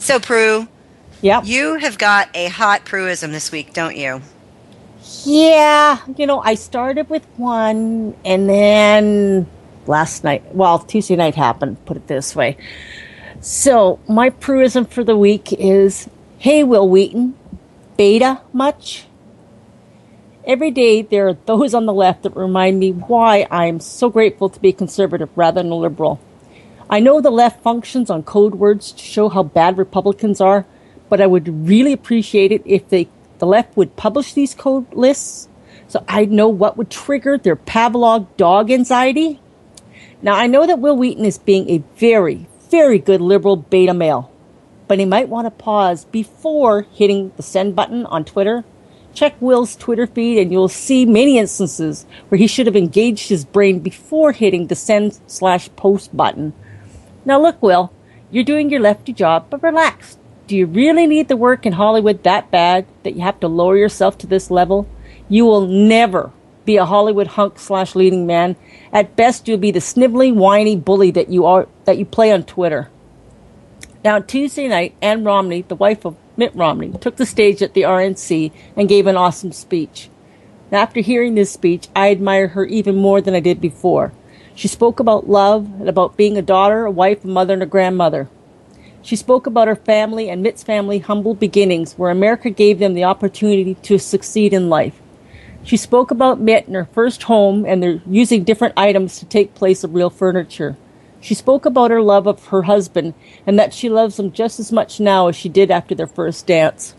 So, Prue, Yep. you have got a hot Prueism this week, don't you? Yeah, I started with one and then last night, well, Tuesday night happened, put it this way. So, my Prueism for the week is, hey, Will Wheaton, beta much? Every day there are those on the left that remind me why I am so grateful to be conservative rather than a liberal. I know the left functions on code words to show how bad Republicans are, but I would really appreciate it if the left would publish these code lists so I'd know what would trigger their Pavlov dog anxiety. Now, I know that Will Wheaton is being a very, very good liberal beta male, but he might want to pause before hitting the send button on Twitter. Check Will's Twitter feed and you'll see many instances where he should have engaged his brain before hitting the send/post button. Now look, Will, you're doing your lefty job, but relax. Do you really need the work in Hollywood that bad that you have to lower yourself to this level? You will never be a Hollywood hunk/leading man. At best, you'll be the snivelling, whiny bully that you play on Twitter. Now, Tuesday night, Ann Romney, the wife of Mitt Romney, took the stage at the RNC and gave an awesome speech. Now, after hearing this speech, I admire her even more than I did before. She spoke about love and about being a daughter, a wife, a mother, and a grandmother. She spoke about her family and Mitt's family humble beginnings, where America gave them the opportunity to succeed in life. She spoke about Mitt and her first home and their using different items to take place of real furniture. She spoke about her love of her husband and that she loves him just as much now as she did after their first dance.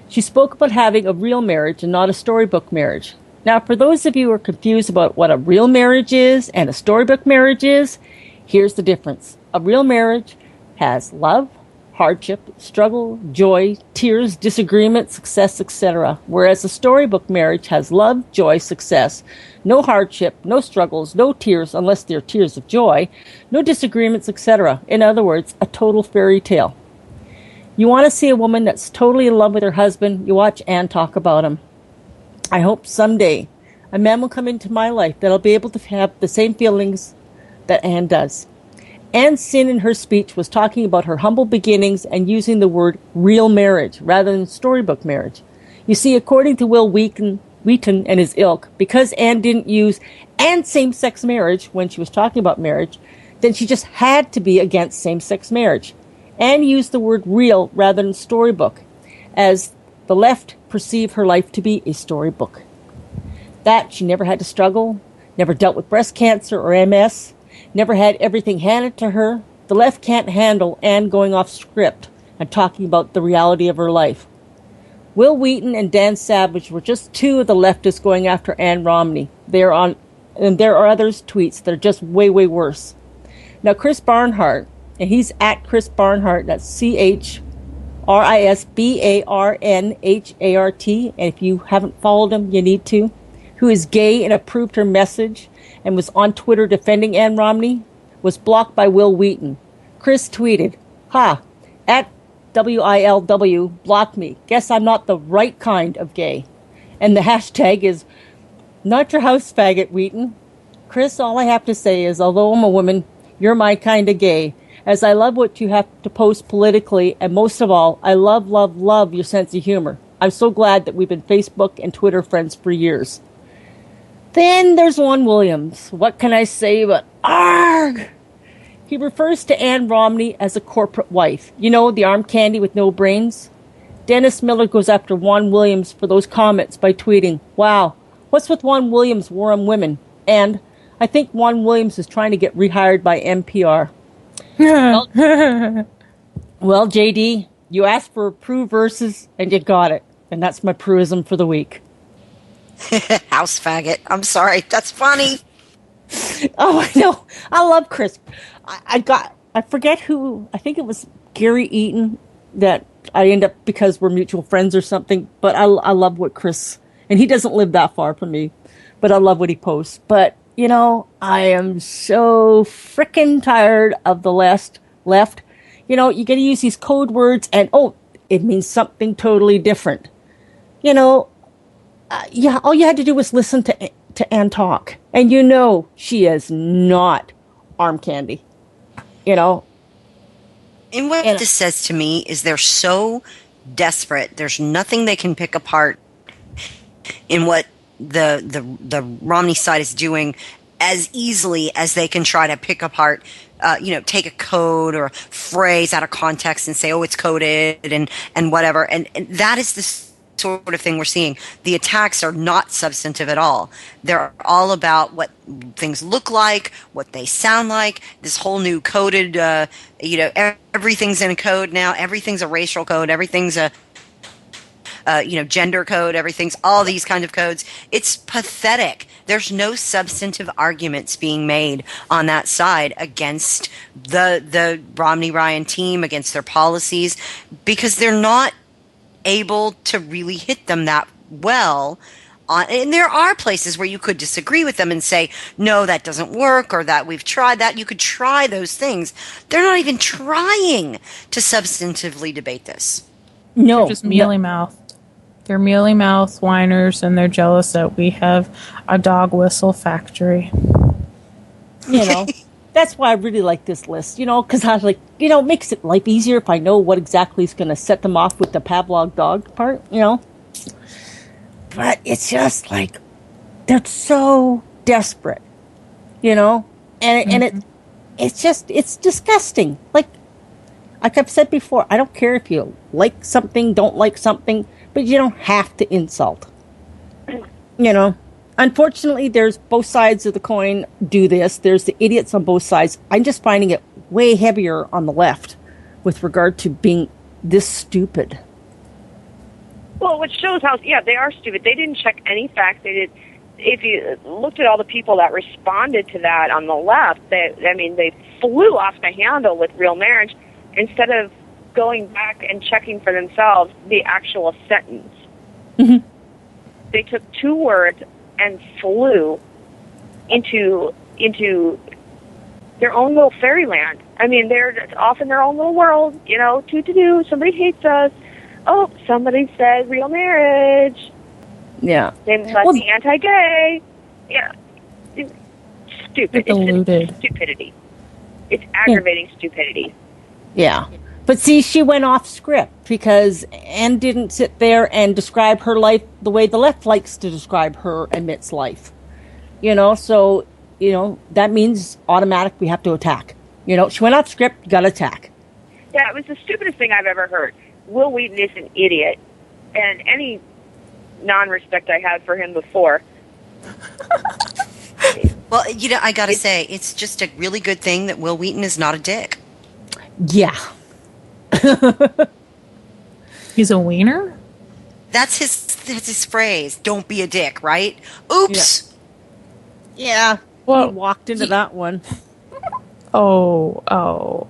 She spoke about having a real marriage and not a storybook marriage. Now, for those of you who are confused about what a real marriage is and a storybook marriage is, here's the difference. A real marriage has love, hardship, struggle, joy, tears, disagreement, success, etc. Whereas a storybook marriage has love, joy, success, no hardship, no struggles, no tears unless they're tears of joy, no disagreements, etc. In other words, a total fairy tale. You want to see a woman that's totally in love with her husband, you watch Ann talk about him. I hope someday a man will come into my life that'll be able to have the same feelings that Ann does. Ann Sin in her speech was talking about her humble beginnings and using the word real marriage rather than storybook marriage. You see, according to Will Wheaton and his ilk, because Ann didn't use and same-sex marriage when she was talking about marriage, then she just had to be against same-sex marriage. Ann used the word real rather than storybook, as the left perceive her life to be a storybook. That she never had to struggle, never dealt with breast cancer or MS, never had everything handed to her. The left can't handle Ann going off script and talking about the reality of her life. Will Wheaton and Dan Savage were just two of the leftists going after Ann Romney. And there are others' tweets that are just way, way worse. Now, Chris Barnhart, and he's at Chris Barnhart, that's CHRISBARNHART, and if you haven't followed him, you need to, who is gay and approved her message and was on Twitter defending Ann Romney, was blocked by Will Wheaton. Chris tweeted, at WILW, block me. Guess I'm not the right kind of gay. And the hashtag is, not your house faggot, Wheaton. Chris, all I have to say is, although I'm a woman, you're my kind of gay, as I love what you have to post politically, and most of all, I love, love, love your sense of humor. I'm so glad that we've been Facebook and Twitter friends for years. Then there's Juan Williams. What can I say but arg? He refers to Ann Romney as a corporate wife. You know, the arm candy with no brains? Dennis Miller goes after Juan Williams for those comments by tweeting, wow, what's with Juan Williams' war on women? And I think Juan Williams is trying to get rehired by NPR. well, JD, you asked for a Prue versus and you got it. And that's my Prueism for the week. House faggot. I'm sorry. That's funny. Oh, I know. I love Chris. I forget who, I think it was Gary Eaton that I end up because we're mutual friends or something. But I love what Chris, and he doesn't live that far from me, but I love what he posts. But, you know, I am so freaking tired of the left. You know, you got to use these code words and, it means something totally different. You know, all you had to do was listen to Ann talk. And you know she is not arm candy. You know, And what And this says to me is they're so desperate. There's nothing they can pick apart in what the Romney side is doing as easily as they can try to pick apart, take a code or a phrase out of context and say, oh, it's coded and whatever. And that is the sort of thing we're seeing. The attacks are not substantive at all. They're all about what things look like, what they sound like. This whole new coded, everything's in a code now. Everything's a racial code. Everything's a gender code, everything's all these kind of codes. It's pathetic. There's no substantive arguments being made on that side against the Romney-Ryan team, against their policies, because they're not able to really hit them that well. And there are places where you could disagree with them and say, no, that doesn't work, or that we've tried that. You could try those things. They're not even trying to substantively debate this. no, They're just mealy-mouthed. They're mealy-mouthed whiners, and they're jealous that we have a dog whistle factory. That's why I really like this list, because I was like, it makes it life easier if I know what exactly is going to set them off with the Pavlov dog part, But it's just like, they're so desperate, and it's disgusting. Like I've said before, I don't care if you like something, don't like something, but you don't have to insult. Unfortunately, there's both sides of the coin do this. There's the idiots on both sides. I'm just finding it way heavier on the left with regard to being this stupid. Well, which shows how, they are stupid. They didn't check any facts. They did. If you looked at all the people that responded to that on the left, they flew off the handle with real marriage instead of going back and checking for themselves the actual sentence. Mm-hmm. They took two words and flew into their own little fairyland. They're off in their own little world, toot-to-doo, somebody hates us. Oh, somebody said real marriage. Yeah. They must be anti-gay. Yeah. Stupid. Deluded. Stupidity. It's aggravating stupidity. Yeah. But see, she went off script because Ann didn't sit there and describe her life the way the left likes to describe her and Mitt's life. So, that means automatic we have to attack. She went off script, got to attack. Yeah, it was the stupidest thing I've ever heard. Will Wheaton is an idiot. And any non-respect I had for him before. Well, I got to say, it's just a really good thing that Will Wheaton is not a dick. Yeah. He's a wiener? That's his phrase. Don't be a dick, right? Oops. Yeah. Well, he walked into that one. Oh.